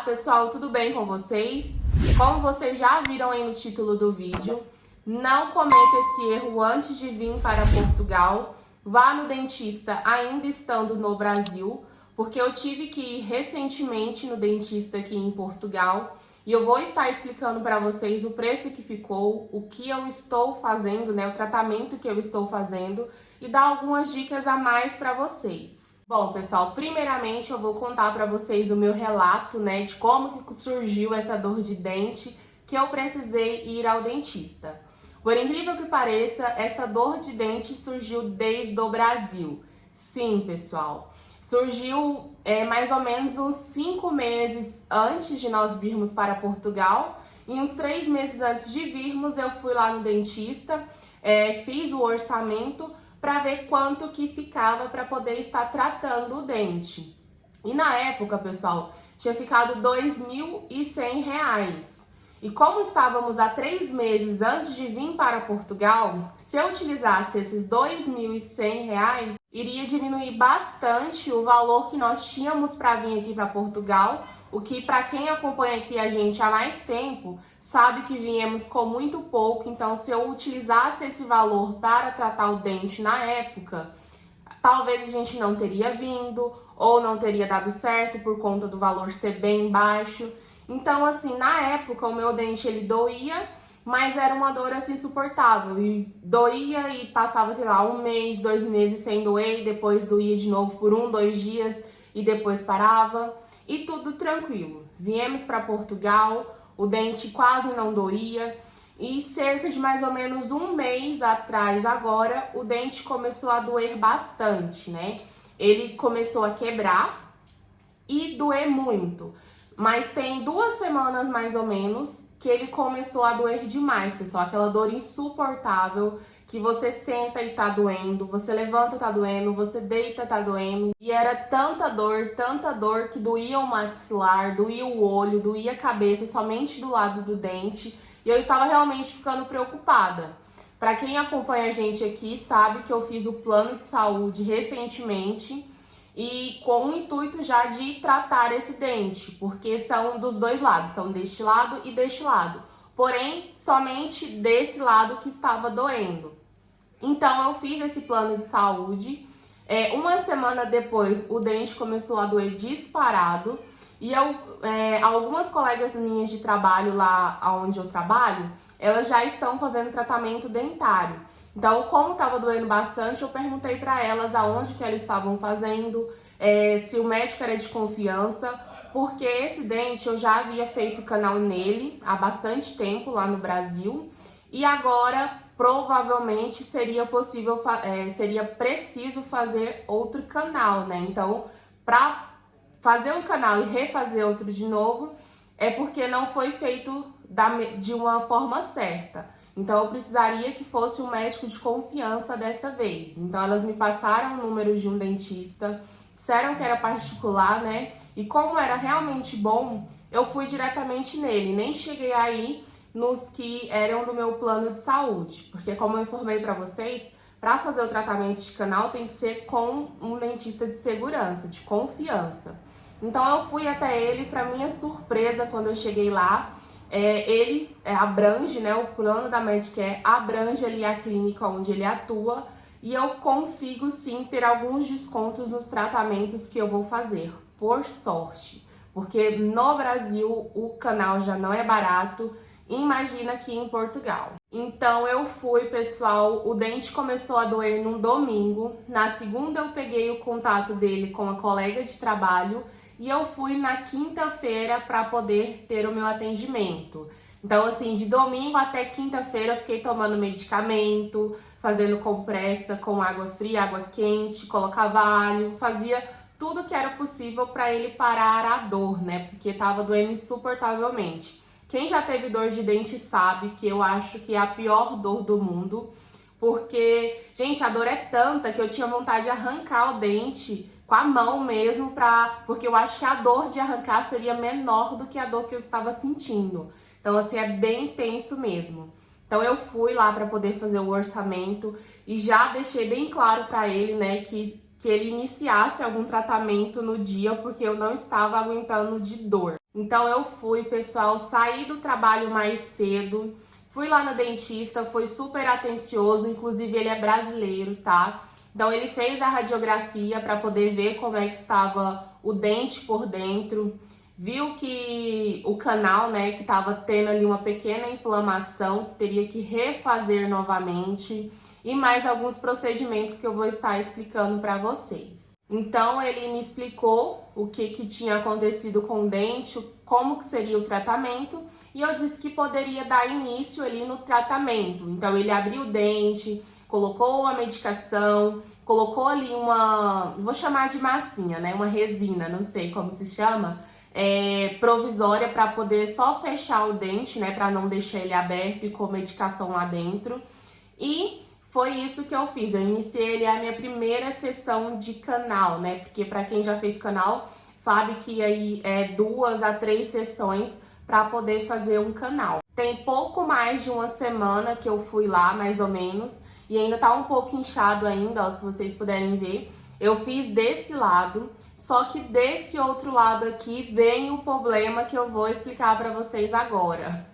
Pessoal, tudo bem com vocês? Como vocês já viram aí no título do vídeo, não cometa esse erro antes de vir para Portugal. Vá no dentista ainda estando no Brasil, porque eu tive que ir recentemente no dentista aqui em Portugal e eu vou estar explicando para vocês o preço que ficou, o que eu estou fazendo, né, o tratamento que eu estou fazendo e dar algumas dicas a mais para vocês. Bom, pessoal, primeiramente eu vou contar para vocês o meu relato, né, de como que surgiu essa dor de dente que eu precisei ir ao dentista. Por incrível que pareça, essa dor de dente surgiu desde o Brasil. Sim, pessoal, surgiu mais ou menos uns 5 meses antes de nós virmos para Portugal. E uns 3 meses antes de virmos, eu fui lá no dentista, fiz o orçamento para ver quanto que ficava para poder estar tratando o dente. E na época, pessoal, tinha ficado R$ 2.100. E como estávamos há 3 meses antes de vir para Portugal, se eu utilizasse esses R$ 2.100, iria diminuir bastante o valor que nós tínhamos para vir aqui para Portugal, o que para quem acompanha aqui a gente há mais tempo, sabe que viemos com muito pouco. Então, se eu utilizasse esse valor para tratar o dente na época, talvez a gente não teria vindo ou não teria dado certo por conta do valor ser bem baixo. Então, assim, na época o meu dente ele doía, mas era uma dor assim suportável. E doía e passava, sei lá, 1 mês, 2 meses sem doer, e depois doía de novo por 1, 2 dias e depois parava. E tudo tranquilo. Viemos para Portugal, o dente quase não doía. E cerca de mais ou menos 1 mês atrás agora, o dente começou a doer bastante, né? Ele começou a quebrar e doer muito. Mas tem 2 semanas mais ou menos que ele começou a doer demais, pessoal. Aquela dor insuportável que você senta e tá doendo, você levanta e tá doendo, você deita e tá doendo. E era tanta dor que doía o maxilar, doía o olho, doía a cabeça, somente do lado do dente. E eu estava realmente ficando preocupada. Para quem acompanha a gente aqui sabe que eu fiz o plano de saúde recentemente e com o intuito já de tratar esse dente, porque são dos dois lados, são deste lado e deste lado. Porém, somente desse lado que estava doendo. Então, eu fiz esse plano de saúde. 1 semana depois, o dente começou a doer disparado. E algumas colegas minhas de trabalho lá onde eu trabalho, elas já estão fazendo tratamento dentário. Então, como estava doendo bastante, eu perguntei para elas aonde que elas estavam fazendo, se o médico era de confiança, porque esse dente eu já havia feito canal nele há bastante tempo lá no Brasil. E agora provavelmente seria preciso fazer outro canal, né? Então, para fazer um canal e refazer outro de novo, é porque não foi feito de uma forma certa. Então, eu precisaria que fosse um médico de confiança dessa vez. Então, elas me passaram o número de um dentista, disseram que era particular, né? E como era realmente bom, eu fui diretamente nele, nem cheguei aí nos que eram do meu plano de saúde, porque como eu informei para vocês, para fazer o tratamento de canal tem que ser com um dentista de segurança, de confiança. Então eu fui até ele, para minha surpresa, quando eu cheguei lá, ele abrange, né, o plano da Medicare abrange ali a clínica onde ele atua e eu consigo sim ter alguns descontos nos tratamentos que eu vou fazer, por sorte, porque no Brasil o canal já não é barato. Imagina aqui em Portugal. Então eu fui, pessoal, o dente começou a doer num domingo. Na segunda eu peguei o contato dele com a colega de trabalho e eu fui na quinta-feira para poder ter o meu atendimento. Então, assim, de domingo até quinta-feira eu fiquei tomando medicamento, fazendo compressa com água fria, água quente, colocava alho, fazia tudo que era possível para ele parar a dor, né? Porque tava doendo insuportavelmente. Quem já teve dor de dente sabe que eu acho que é a pior dor do mundo, porque, gente, a dor é tanta que eu tinha vontade de arrancar o dente com a mão mesmo, porque eu acho que a dor de arrancar seria menor do que a dor que eu estava sentindo. Então, assim, é bem tenso mesmo. Então, eu fui lá para poder fazer o orçamento e já deixei bem claro para ele, né, que ele iniciasse algum tratamento no dia, porque eu não estava aguentando de dor. Então eu fui, pessoal, saí do trabalho mais cedo, fui lá no dentista, foi super atencioso, inclusive ele é brasileiro, tá? Então ele fez a radiografia para poder ver como é que estava o dente por dentro, viu que o canal, né, que estava tendo ali uma pequena inflamação, que teria que refazer novamente, e mais alguns procedimentos que eu vou estar explicando para vocês. Então ele me explicou o que tinha acontecido com o dente, como que seria o tratamento, e eu disse que poderia dar início ali no tratamento. Então ele abriu o dente, colocou a medicação, colocou ali vou chamar de massinha, né? Uma resina, não sei como se chama, provisória para poder só fechar o dente, né? Para não deixar ele aberto e com medicação lá dentro. E foi isso que eu fiz. Eu iniciei a minha primeira sessão de canal, né? Porque para quem já fez canal sabe que aí é 2 a 3 sessões para poder fazer um canal. Tem pouco mais de uma semana que eu fui lá, mais ou menos, e ainda tá um pouco inchado ainda, ó, se vocês puderem ver. Eu fiz desse lado, só que desse outro lado aqui vem o problema que eu vou explicar para vocês agora.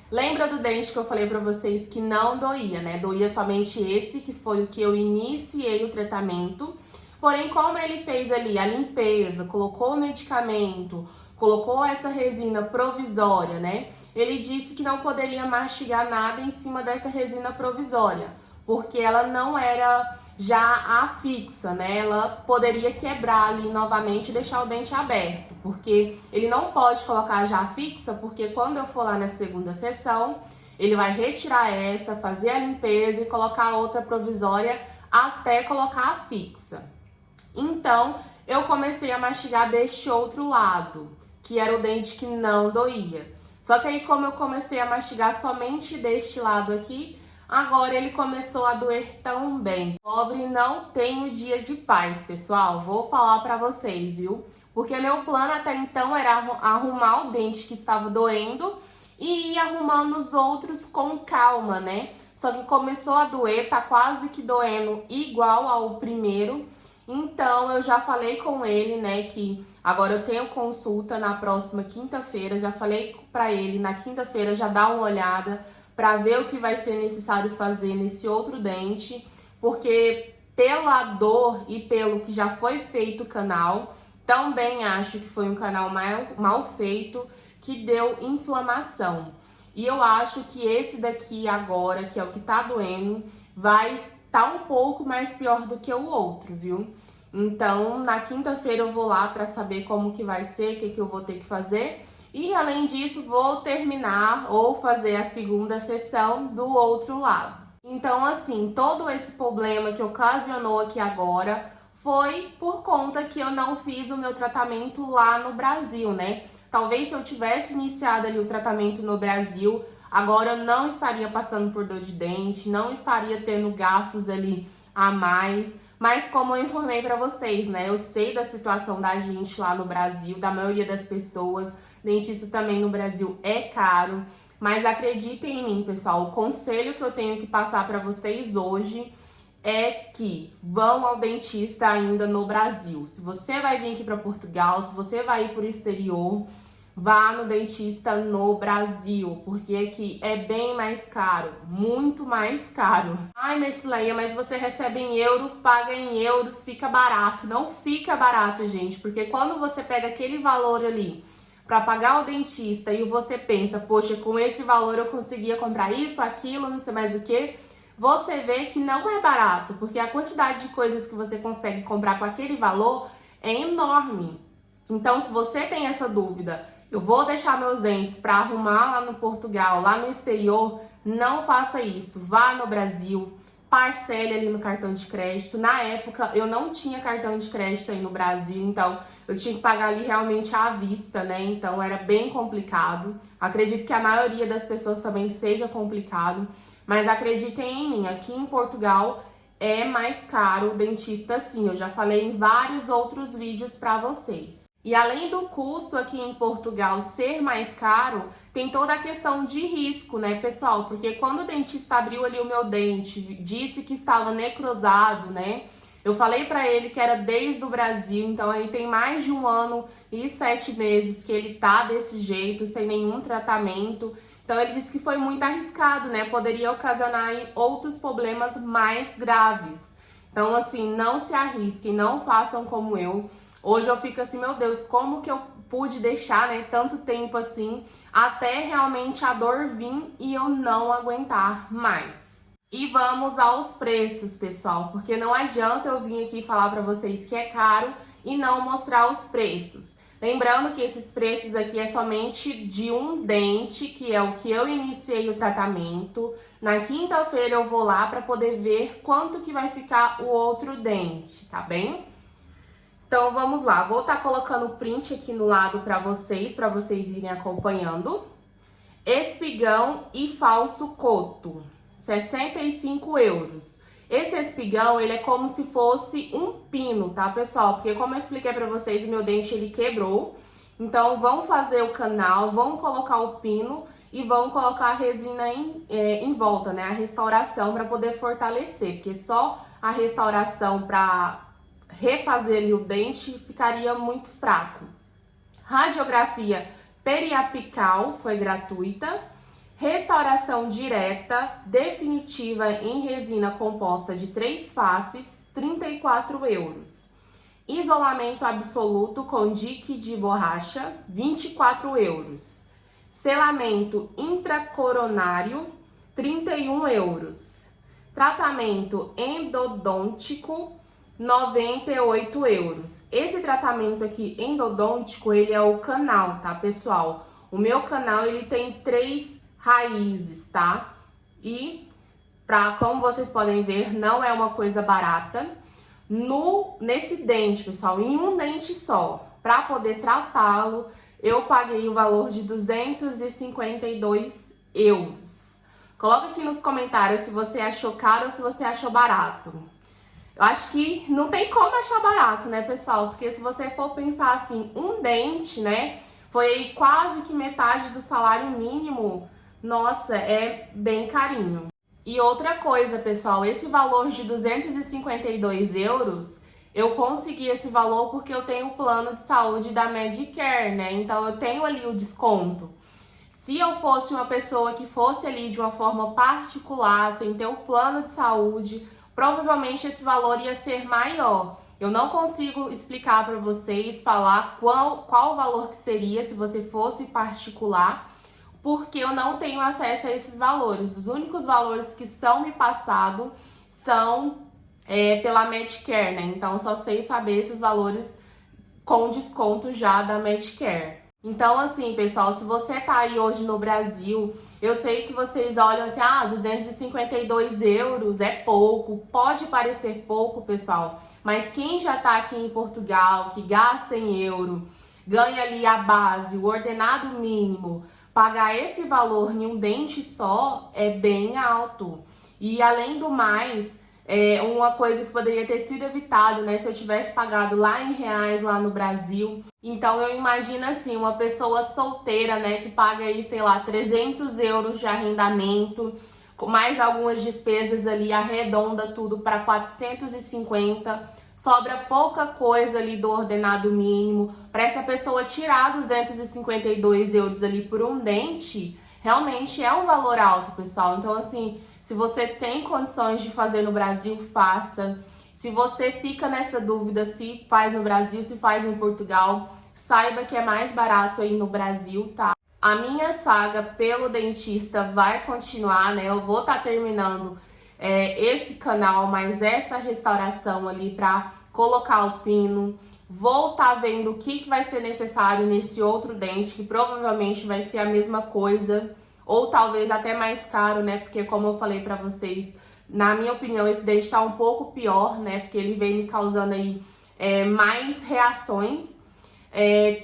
Lembra do dente que eu falei pra vocês que não doía, né? Doía somente esse, que foi o que eu iniciei o tratamento. Porém, como ele fez ali a limpeza, colocou o medicamento, colocou essa resina provisória, né? Ele disse que não poderia mastigar nada em cima dessa resina provisória, porque ela não era já a fixa, né? Ela poderia quebrar ali novamente e deixar o dente aberto, porque ele não pode colocar já a fixa, porque quando eu for lá na segunda sessão, ele vai retirar essa, fazer a limpeza e colocar a outra provisória até colocar a fixa. Então, eu comecei a mastigar deste outro lado, que era o dente que não doía. Só que aí, como eu comecei a mastigar somente deste lado aqui, agora ele começou a doer também. Pobre não tem o dia de paz, pessoal. Vou falar pra vocês, viu? Porque meu plano até então era arrumar o dente que estava doendo e ir arrumando os outros com calma, né? Só que começou a doer, tá quase que doendo igual ao primeiro. Então eu já falei com ele, né, que agora eu tenho consulta na próxima quinta-feira. Já falei pra ele na quinta-feira já dar uma olhada para ver o que vai ser necessário fazer nesse outro dente, porque pela dor e pelo que já foi feito o canal, também acho que foi um canal mal feito, que deu inflamação. E eu acho que esse daqui agora, que é o que tá doendo, vai estar um pouco mais pior do que o outro, viu? Então, na quinta-feira eu vou lá para saber como que vai ser, o que eu vou ter que fazer. E, além disso, vou terminar ou fazer a segunda sessão do outro lado. Então, assim, todo esse problema que ocasionou aqui agora foi por conta que eu não fiz o meu tratamento lá no Brasil, né? Talvez se eu tivesse iniciado ali o tratamento no Brasil, agora eu não estaria passando por dor de dente, não estaria tendo gastos ali a mais. Mas como eu informei para vocês, né? Eu sei da situação da gente lá no Brasil, da maioria das pessoas. Dentista também no Brasil é caro. Mas acreditem em mim, pessoal. O conselho que eu tenho que passar para vocês hoje é que vão ao dentista ainda no Brasil. Se você vai vir aqui para Portugal, se você vai ir para o exterior, vá no dentista no Brasil, porque aqui é bem mais caro, muito mais caro. Ai, Mercileia, mas você recebe em euro, paga em euros, fica barato. Não fica barato, gente, porque quando você pega aquele valor ali para pagar o dentista e você pensa, poxa, com esse valor eu conseguia comprar isso, aquilo, não sei mais o que, você vê que não é barato, porque a quantidade de coisas que você consegue comprar com aquele valor é enorme. Então, se você tem essa dúvida, eu vou deixar meus dentes para arrumar lá no Portugal, lá no exterior, não faça isso. Vá no Brasil, parcele ali no cartão de crédito. Na época, eu não tinha cartão de crédito aí no Brasil, então eu tinha que pagar ali realmente à vista, né? Então era bem complicado. Acredito que a maioria das pessoas também seja complicado, mas acreditem em mim, aqui em Portugal é mais caro o dentista sim. Eu já falei em vários outros vídeos para vocês. E além do custo aqui em Portugal ser mais caro, tem toda a questão de risco, né, pessoal? Porque quando o dentista abriu ali o meu dente, disse que estava necrosado, né? Eu falei pra ele que era desde o Brasil, então aí tem mais de um ano e 7 meses que ele tá desse jeito, sem nenhum tratamento. Então ele disse que foi muito arriscado, né? Poderia ocasionar aí outros problemas mais graves. Então, assim, não se arrisquem, não façam como eu. Hoje eu fico assim, meu Deus, como que eu pude deixar, né, tanto tempo assim, até realmente a dor vir e eu não aguentar mais. E vamos aos preços, pessoal, porque não adianta eu vir aqui falar para vocês que é caro e não mostrar os preços. Lembrando que esses preços aqui é somente de um dente, que é o que eu iniciei o tratamento. Na quinta-feira eu vou lá para poder ver quanto que vai ficar o outro dente, tá bem? Então vamos lá, vou estar colocando o print aqui no lado para vocês irem acompanhando. Espigão e falso coto, 65 euros. Esse espigão, ele é como se fosse um pino, tá, pessoal? Porque como eu expliquei pra vocês, o meu dente, ele quebrou. Então, vão fazer o canal, vão colocar o pino e vão colocar a resina em volta, né? A restauração para poder fortalecer. Porque só a restauração para refazer ali o dente ficaria muito fraco. Radiografia periapical foi gratuita. Restauração direta, definitiva em resina composta de 3 faces, 34 euros. Isolamento absoluto com dique de borracha, 24 euros. Selamento intracoronário, 31 euros. Tratamento endodôntico, 98 euros. Esse tratamento aqui endodôntico, ele é o canal, tá, pessoal? O meu canal, ele tem 3 raízes, tá? E, como vocês podem ver, não é uma coisa barata. Nesse dente, pessoal, em um dente só, para poder tratá-lo, eu paguei o valor de 252 euros. Coloca aqui nos comentários se você achou caro ou se você achou barato. Eu acho que não tem como achar barato, né, pessoal? Porque se você for pensar assim, um dente, né, foi aí quase que metade do salário mínimo. Nossa, é bem carinho. E outra coisa, pessoal, esse valor de 252 euros, eu consegui esse valor porque eu tenho o plano de saúde da Medicare, né? Então eu tenho ali o desconto. Se eu fosse uma pessoa que fosse ali de uma forma particular, sem ter o plano de saúde, provavelmente esse valor ia ser maior. Eu não consigo explicar para vocês, falar qual o valor que seria se você fosse particular, porque eu não tenho acesso a esses valores. Os únicos valores que são me passados são pela Medicare, né? Então, só sei saber esses valores com desconto já da Medicare. Então, assim, pessoal, se você tá aí hoje no Brasil, eu sei que vocês olham assim, 252 euros é pouco. Pode parecer pouco, pessoal, mas quem já tá aqui em Portugal, que gasta em euro, ganha ali a base, o ordenado mínimo, pagar esse valor em um dente só é bem alto. E além do mais, uma coisa que poderia ter sido evitado, né, se eu tivesse pagado lá em reais, lá no Brasil. Então eu imagino assim, uma pessoa solteira, né, que paga aí, sei lá, 300 euros de arrendamento, com mais algumas despesas ali, arredonda tudo para 450, sobra pouca coisa ali do ordenado mínimo. Para essa pessoa tirar 252 euros ali por um dente, realmente é um valor alto, pessoal. Então, assim, se você tem condições de fazer no Brasil, faça. Se você fica nessa dúvida se faz no Brasil, se faz em Portugal, saiba que é mais barato aí no Brasil, tá? A minha saga pelo dentista vai continuar, né? Eu vou estar terminando esse canal, mas essa restauração ali para colocar o pino. Vou estar vendo o que vai ser necessário nesse outro dente, que provavelmente vai ser a mesma coisa, ou talvez até mais caro, né? Porque como eu falei pra vocês, na minha opinião, esse dente tá um pouco pior, né? Porque ele vem me causando aí mais reações.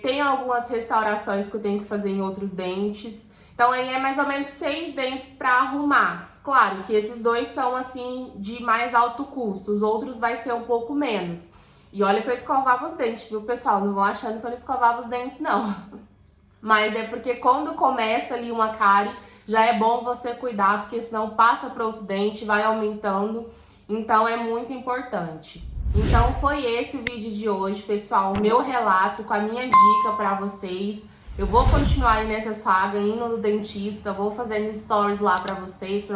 Tem algumas restaurações que eu tenho que fazer em outros dentes. Então aí é mais ou menos 6 dentes pra arrumar. Claro que esses 2 são assim de mais alto custo, os outros vai ser um pouco menos. E olha que eu escovava os dentes, viu, pessoal? Não vão achando que eu não escovava os dentes, não. Mas é porque quando começa ali uma cárie, já é bom você cuidar, porque senão passa para outro dente, vai aumentando. Então é muito importante. Então foi esse o vídeo de hoje, pessoal, o meu relato com a minha dica pra vocês. Eu vou continuar aí nessa saga, indo no dentista, vou fazendo stories lá pra vocês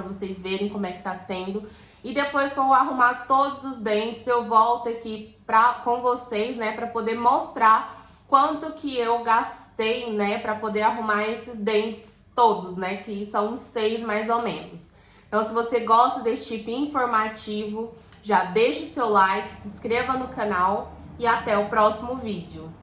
verem como é que tá sendo. E depois que eu arrumar todos os dentes, eu volto aqui com vocês, né, pra poder mostrar quanto que eu gastei, né, pra poder arrumar esses dentes todos, né, que são uns 6 mais ou menos. Então, se você gosta desse tipo informativo, já deixa o seu like, se inscreva no canal e até o próximo vídeo.